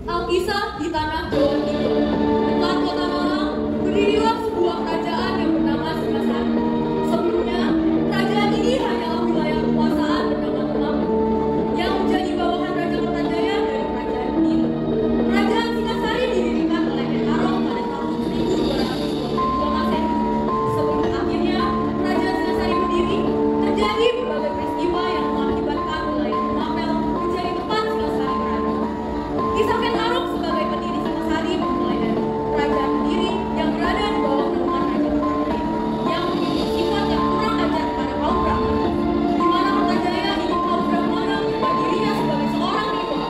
Alkisah di tanah Jawa Timur. Dekat kota Malang, berdirilah sebuah kerajaan yang bernama Singasari. Sebelumnya, kerajaan ini hanyalah wilayah kekuasaan bernama Temanggung, yang menjadi bawahan Raja Kertajaya dari Kerajaan Kediri. Kerajaan Singasari didirikan oleh Ken Arok pada tahun 1222 Masehi. Sebelum akhirnya Kerajaan Singasari berdiri, terjadi berbagai peristiwa yang mengakibatkan wilayah Mapel menjadi tempat Singasari berada. Kisah Ken Arok sebagai pendiri Singasari dimulai dari Kerajaan Kediri yang berada di bawah naungan Raja Kertajaya yang memiliki sifat yang kurang ajar kepada kaum Brahmana, di mana Kertajaya ingin kaum Brahmana menganggap dirinya sebagai seorang dewa.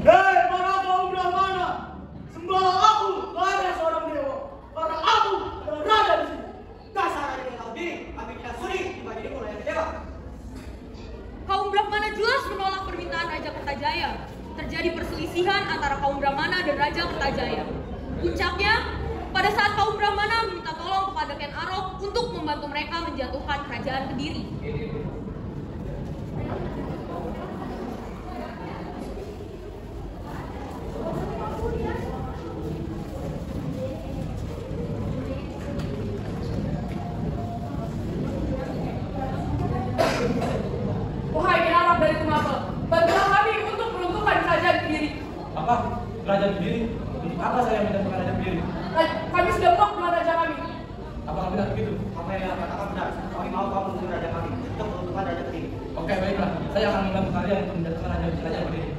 Hei para kaum Brahmana, sembahlah aku pada seorang dewa, karena aku adalah raja di sini. Dasar raja yang tahu diri, tapi tidak sudi dibagi diri oleh dewa. Kaum Brahmana jelas menolak permintaan Raja Kertajaya. Terjadi perselisihan antara kaum Brahmana dan Raja Kertajaya. Puncaknya, pada saat kaum Brahmana meminta tolong kepada Ken Arok untuk membantu mereka menjatuhkan kerajaan Kediri. Wahai Ken Arok dari Tumapel, bantulah kami untuk meruntuhkan kerajaan Kediri. Apa? Kerajaan Kediri? Untuk apa saya minta kerajaan Kediri? Kami sudah muak dengan raja kami. Apakah benar begitu? Apa yang katakan benar? Kami mau kamu menjadi raja kami untuk menentukan raja Kediri. Oke, baiklah. Saya akan membantu kalian untuk menjatuhkan kerajaan Kediri.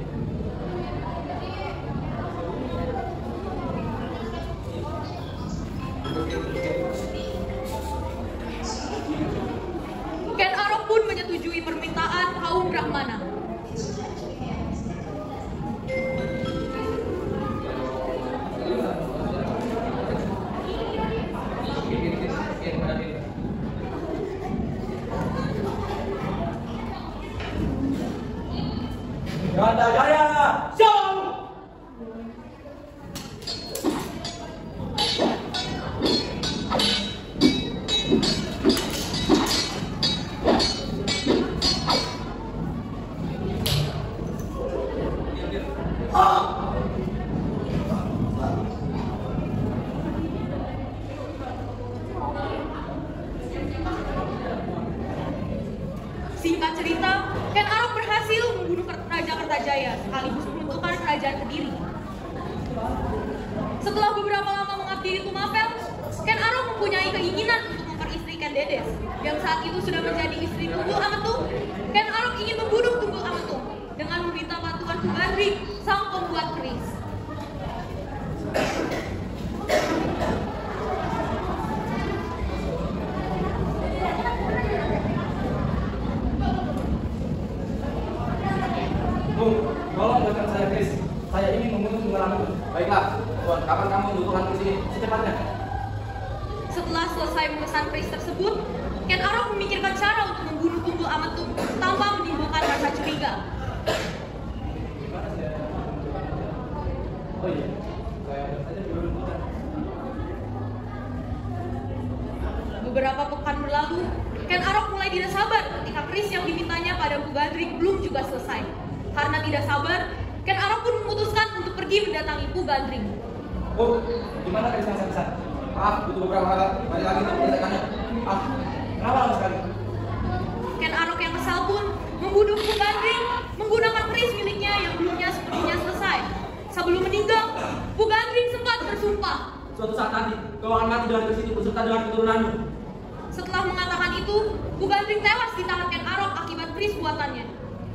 Ken Arok pun menyetujui permintaan kaum Brahmana. Kertajaya! Siapa kamu? Singkat cerita, Ken Arok berhasil membunuh Raja Kertajaya sekaligus menentukan kerajaan Kediri. Setelah beberapa lama mengabdi di Tumapel, Ken Arok mempunyai keinginan untuk memperistrikan Dedes, yang saat itu sudah menjadi istri Tunggul Ametung. Ken Arok ingin membunuh Tunggul Ametung dengan meminta bantuan Kubandring, sang pembuat keris. Bu, tolong buatkan saya keris. Saya ingin membunuh Tunggul Ametung. Baiklah, Tuan, kapan kamu membutuhkan keris ini? Secepatnya. Setelah selesai memesan keris tersebut, Ken Arok memikirkan cara untuk membunuh Tunggul Ametung tanpa menimbulkan rasa curiga. Oh iya, saya ada saja dulu. Beberapa pekan berlalu, Ken Arok mulai tidak sabar ketika keris yang dimintanya pada Kubandring belum juga selesai. Karena tidak sabar, Ken Arok pun memutuskan untuk pergi mendatangi Kubandring. Bu, di mana keris yang saya pesan? Maaf, butuh beberapa kali lagi untuk menyelesaikannya. Kenapa lama sekali? Ken Arok yang kesal pun membunuh Kubandring menggunakan keris miliknya yang belumnya sepenuhnya selesai. Sebelum meninggal, Kubandring sempat bersumpah. Suatu saat nanti, kau akan mati dengan keris itu beserta dengan keturunanmu. Setelah mengatakan itu, Kubandring tewas di tangan Ken Arok akibat keris buatannya.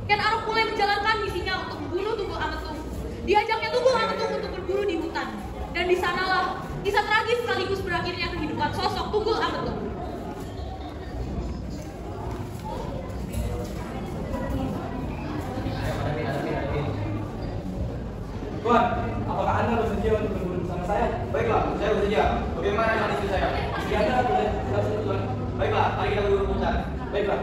Ken Arok mulai menjalankan misinya untuk membunuh Tunggul Ametung. Diajaknya Tunggul Ametung untuk berburu di hutan. Dan di sanalah kisah tragis sekaligus berakhirnya kehidupan sosok Tunggul Ametung. Tuan, apakah Anda bersedia untuk berburu bersama saya? Baiklah, saya bersedia. Bagaimana dengan istri saya? Istri Anda boleh tidak sulit, Tuan. Baiklah, mari kita berburu puncak. Baiklah.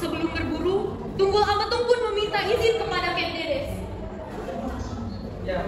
Sebelum berburu, Tunggul Ametung pun meminta izin kepada Ken Dedes. Ya.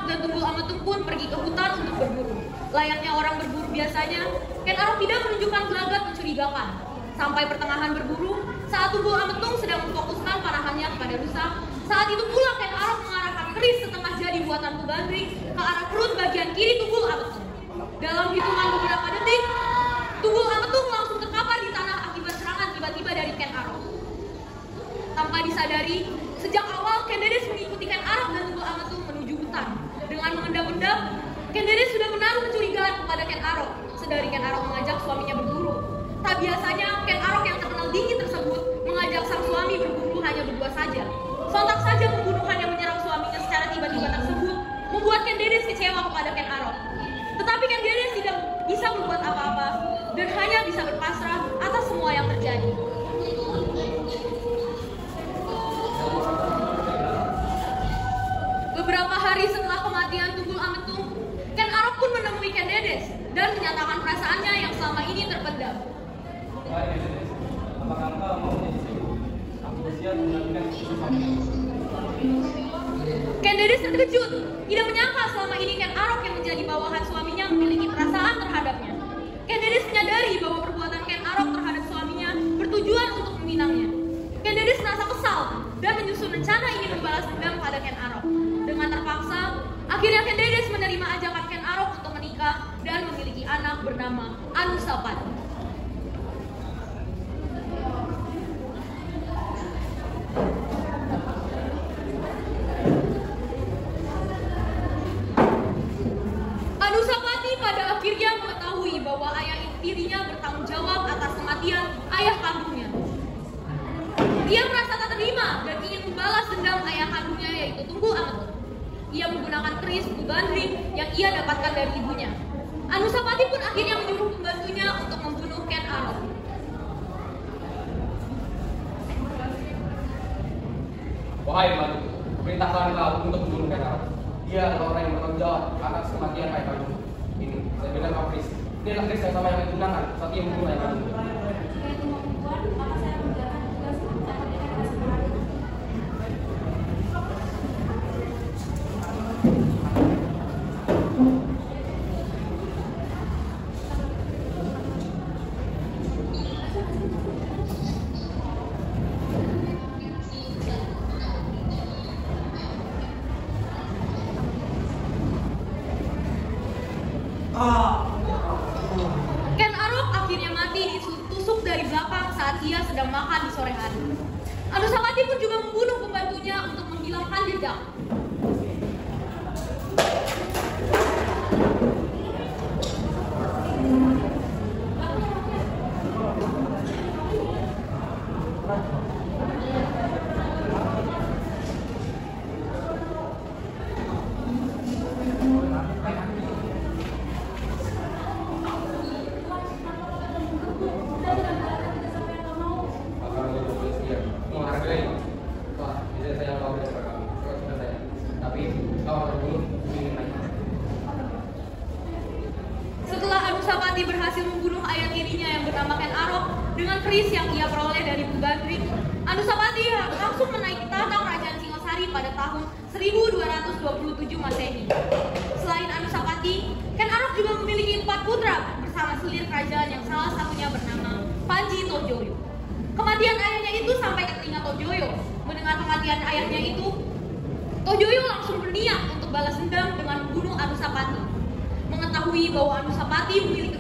dan Tunggul Ametung pun pergi ke hutan untuk berburu. Layaknya orang berburu biasanya, Ken Arok tidak menunjukkan gelagat mencurigakan. Sampai pertengahan berburu, saat Tunggul Ametung sedang memfokuskan panahannya kepada rusa, saat itu pula Ken Arok mengarahkan keris setengah jadi buatan Pugandring ke arah perut bagian kiri Tunggul Ametung. Dalam hitungan beberapa detik, Tunggul Ametung langsung terkapar di tanah akibat serangan tiba-tiba dari Ken Arok. Tanpa disadari, sejak awal Ken Dedes mengikuti Ken Arok dan Tunggul Ametung menuju hutan. Dengan mengendap-endap, Ken Dedes sudah menaruh kecurigaan kepada Ken Arok, sedari Ken Arok mengajak suaminya berburu. Tak biasanya, Ken Arok yang terkenal dingin tersebut mengajak sang suami berburu hanya berdua saja. Sontak saja pembunuhan yang menyerang suaminya secara tiba-tiba tersebut membuat Ken Dedes kecewa kepada Ken Arok. Tetapi Ken Dedes tidak bisa berbuat apa-apa dan hanya bisa berpasrah atas semua yang terjadi. Beberapa hari setelah kematian Tunggul Ametung, Ken Arok pun menemui Ken Dedes dan menyatakan perasaannya yang selama ini terpendam. Baik, Dedes. Apakah engkau mau menjadi istriku? Aku bersiap menjalankan keputusanmu. Ken Dedes terkejut, tidak menyangka selama ini Ken Arok yang menjadi bawahan suaminya memiliki perasaan terhadapnya. Ken Dedes menyadari bahwa perbuatan Ken Arok terhadap suaminya bertujuan untuk meminangnya. Ken Dedes merasa kesal dan menyusun rencana ingin membalas dendam pada Ken Arok. Dengan terpaksa, akhirnya Ken Dedes menerima ajakan Ken Arok untuk menikah dan memiliki anak bernama Anusapati. Anusapati pada akhirnya mengetahui bahwa ayah tirinya bertanggung jawab atas kematian ayah kandungnya. Dia merasa tak terima dan ingin membalas dendam ayah kandungnya yaitu Tunggul Ametung. Ia menggunakan keris Pugandring yang ia dapatkan dari ibunya. Anusapati pun akhirnya menyuruh pembantunya untuk membunuh Ken Arok. Wahai pembantu, perintahkan kau untuk membunuh Ken Arok. Dia adalah orang yang bertanggung jawab atas kematian ayah kandung. Ini, saya berikan kau keris. Ini adalah keris yang sama yang digunakan saat ia membunuh ayah kandung. Ken Arok akhirnya mati ditusuk dari belakang saat ia sedang makan di sore hari. Anusapati pun juga membunuh pembantunya untuk menghilangkan jejak. Setelah Anusapati berhasil membunuh ayah tirinya yang bernama Ken Arok dengan keris yang ia peroleh dari Pugandring, Anusapati langsung menaiki tahta kerajaan Singosari pada tahun 1227 Masehi. Selain Anusapati, Ken Arok juga memiliki 4 putra bersama selir kerajaan yang salah satunya bernama Panji Tojoyo. Kematian ayahnya itu sampai ke telinga Tojoyo. Mendengar kematian ayahnya itu, Tojoyo langsung berniat untuk balas dendam dengan membunuh Anusapati. Mengetahui bahwa Anusapati memiliki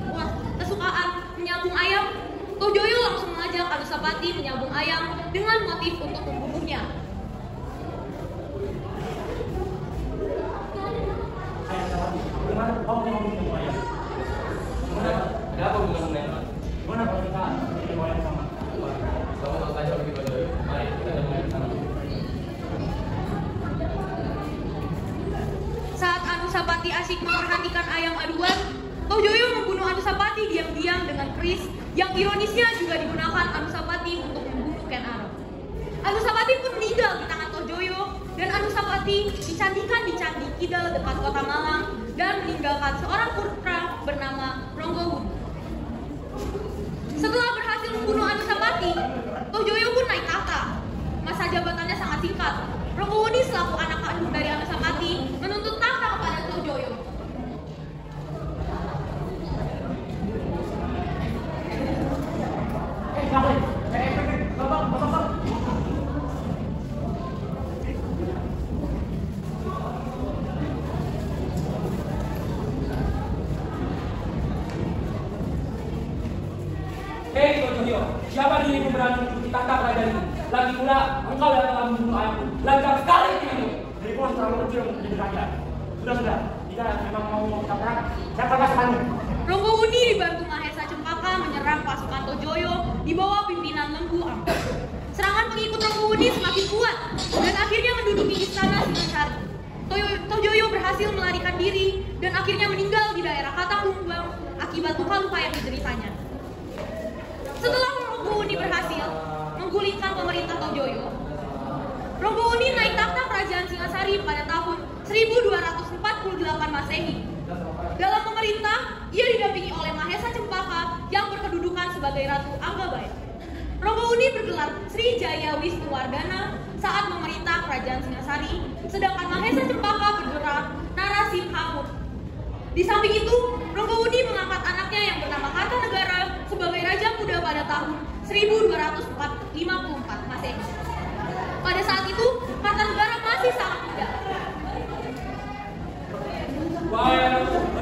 kesukaan menyambung ayam, Tojoyo langsung mengajak Anusapati menyambung ayam dengan motif untuk membunuhnya. Ada apa hubungan dengan Gimana kalau kita riwayat sama? kamu tahu saja begitu saja. Mari kita mulai ke sana. Saat Anusapati asyik memperhatikan ayam aduan, Tojoyo membunuh Anusapati diam-diam dengan keris yang ironisnya juga digunakan Anusapati untuk membunuh Ken Arok. Anusapati pun meninggal di tangan Tojoyo dan Anusapati dicandikan di Candi Kidal dekat kota Malang dan meninggalkan seorang putra bernama Ronggowuni. Setelah berhasil membunuh Anusapati, Tojoyo pun naik tahta. Masa jabatannya sangat singkat. Ronggowuni selaku anak kandung dari Anusapati menuntut tahta kepada Lagipula, engkau yang telah membunuh ayahku. Lancar sekali dirimu. Dirimu terlalu kecil untuk menjadi raja. Sudah. Jika memang mau kita perang, saya akan pasukanmu. Ronggowuni dibantu Mahesa Cempaka menyerang pasukan Tojoyo di bawah pimpinan Lembu Ampat. Serangan pengikut Ronggowuni semakin kuat dan akhirnya menduduki istana Singasari. Tojoyo berhasil melarikan diri dan akhirnya meninggal di daerah Katahumbang akibat luka-luka yang dideritanya. Setelah Ronggowuni berhasil menggulingkan pemerintah Tojoyo, Ronggowuni naik takhta kerajaan Singasari pada tahun 1248 Masehi. Dalam pemerintah, ia didampingi oleh Mahesa Cempaka yang berkedudukan sebagai Ratu Anggabaya. Ronggowuni bergelar Sri Jaya Wisnuwardana saat memerintah kerajaan Singasari, sedangkan Mahesa Cempaka bergelar Narasimhamurti. Di samping itu, Ronggowuni mengangkat anaknya yang bernama Kartanegara sebagai raja muda pada tahun 1254 Masehi. Pada saat itu, Kartanegara masih sangat muda. Wahai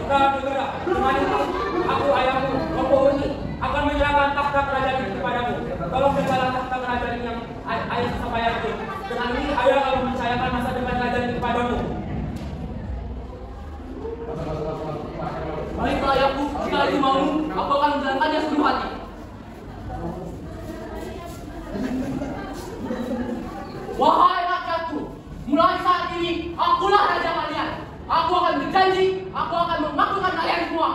Kartanegara, dengan itu aku ayahmu, Ronggowuni, akan menyerahkan takhta kerajaan ini kepadamu. Tolong jagalah takhta kerajaan ini yang ayah sampai itu. Dengan ini ayah akan mempercayakan masa depan kerajaan ini kepadamu. Baiklah ayahku, jika itu maumu, aku akan menjalankannya sepenuh hati. Wahai rakyatku, mulai saat ini akulah raja kalian. Aku akan berjanji, aku akan memakmurkan kalian semua.